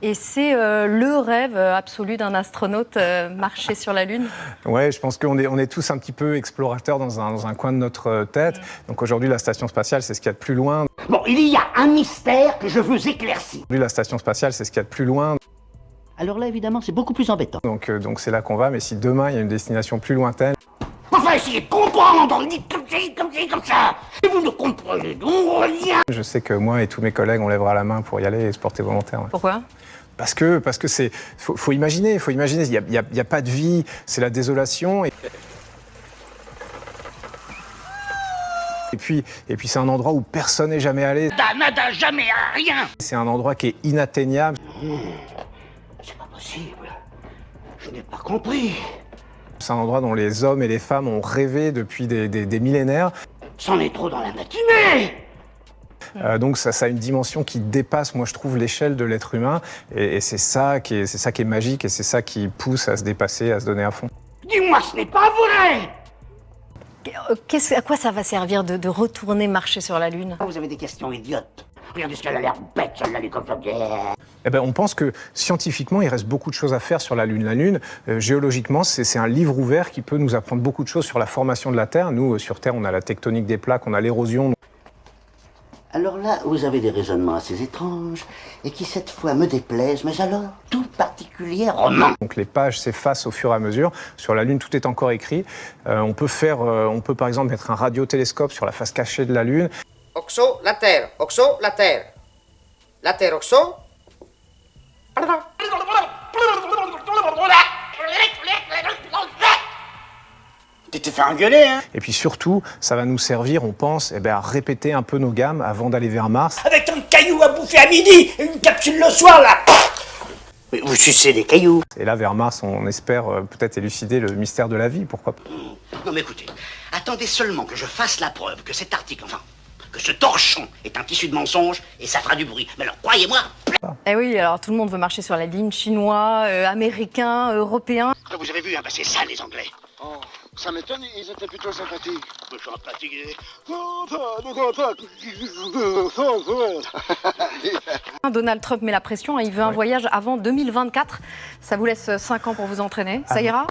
Et c'est le rêve absolu d'un astronaute, marcher sur la Lune? Ouais, je pense qu'on est tous un petit peu explorateurs dans un coin de notre tête. Donc aujourd'hui, la station spatiale, c'est ce qu'il y a de plus loin. Bon, il y a un mystère que je veux éclaircir. Aujourd'hui, la station spatiale, c'est ce qu'il y a de plus loin. Alors là, évidemment, c'est beaucoup plus embêtant. Donc c'est là qu'on va, mais si demain, il y a une destination plus lointaine... Enfin, essayez de comprendre, on dit comme ça. Et vous ne comprenez donc rien. Je sais que moi et tous mes collègues, on lèvera la main pour y aller et se porter volontaire. Ouais. Pourquoi? Parce que c'est... Faut imaginer, il n'y a pas de vie, c'est la désolation. Et puis c'est un endroit où personne n'est jamais allé. Nada, jamais, rien. C'est un endroit qui est inatteignable. C'est pas possible. Je n'ai pas compris. C'est un endroit dont les hommes et les femmes ont rêvé depuis des millénaires. C'en est trop dans la matinée. Donc ça a une dimension qui dépasse, moi je trouve, l'échelle de l'être humain. Et c'est ça qui est magique et c'est ça qui pousse à se dépasser, à se donner à fond. Dis-moi, ce n'est pas vrai. À quoi ça va servir de retourner marcher sur la Lune? Vous avez des questions idiotes. Regardez ce qu'elle a l'air bête, celle-là, elle est comme ça. Eh ben, on pense que scientifiquement, il reste beaucoup de choses à faire sur la Lune. La Lune, géologiquement, c'est un livre ouvert qui peut nous apprendre beaucoup de choses sur la formation de la Terre. Nous, sur Terre, on a la tectonique des plaques, on a l'érosion. Alors là, vous avez des raisonnements assez étranges et qui, cette fois, me déplaisent, mais alors, tout particulièrement. Donc les pages s'effacent au fur et à mesure. Sur la Lune, tout est encore écrit. On peut par exemple mettre un radiotélescope sur la face cachée de la Lune. Oxo, la Terre. Oxo, la Terre. La Terre, Oxo. Tu t'es fait engueuler, hein? Et puis surtout, ça va nous servir, on pense, à répéter un peu nos gammes avant d'aller vers Mars. Avec ton caillou à bouffer à midi et une capsule le soir, là. Mais vous sucez des cailloux. Et là, vers Mars, on espère peut-être élucider le mystère de la vie, pourquoi pas. Non mais écoutez, attendez seulement que je fasse la preuve que cet article, enfin, que ce torchon est un tissu de mensonge et ça fera du bruit. Mais alors, croyez-moi... Eh oui, alors tout le monde veut marcher sur la Lune, chinois, américains, européens. Vous avez vu, hein, bah c'est ça les Anglais. Oh, ça m'étonne, ils étaient plutôt sympathiques. Je suis fatigué. Donald Trump met la pression, il veut un voyage avant 2024. Ça vous laisse 5 ans pour vous entraîner, ça ira?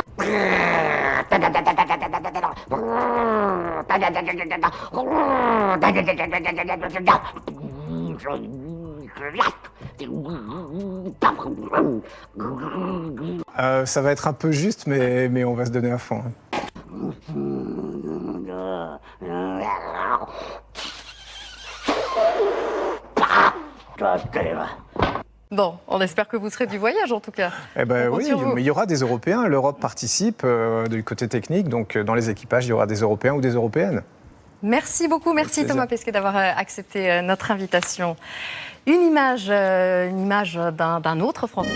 Ça va être un peu juste, mais on va se donner à fond. Bon, on espère que vous serez du voyage en tout cas. Eh ben On compte oui, sur vous. mais il y aura des Européens. L'Europe participe du côté technique, donc dans les équipages, il y aura des Européens ou des Européennes. Merci beaucoup, merci Avec Thomas plaisir. Pesquet d'avoir accepté notre invitation. Une image d'un autre Français.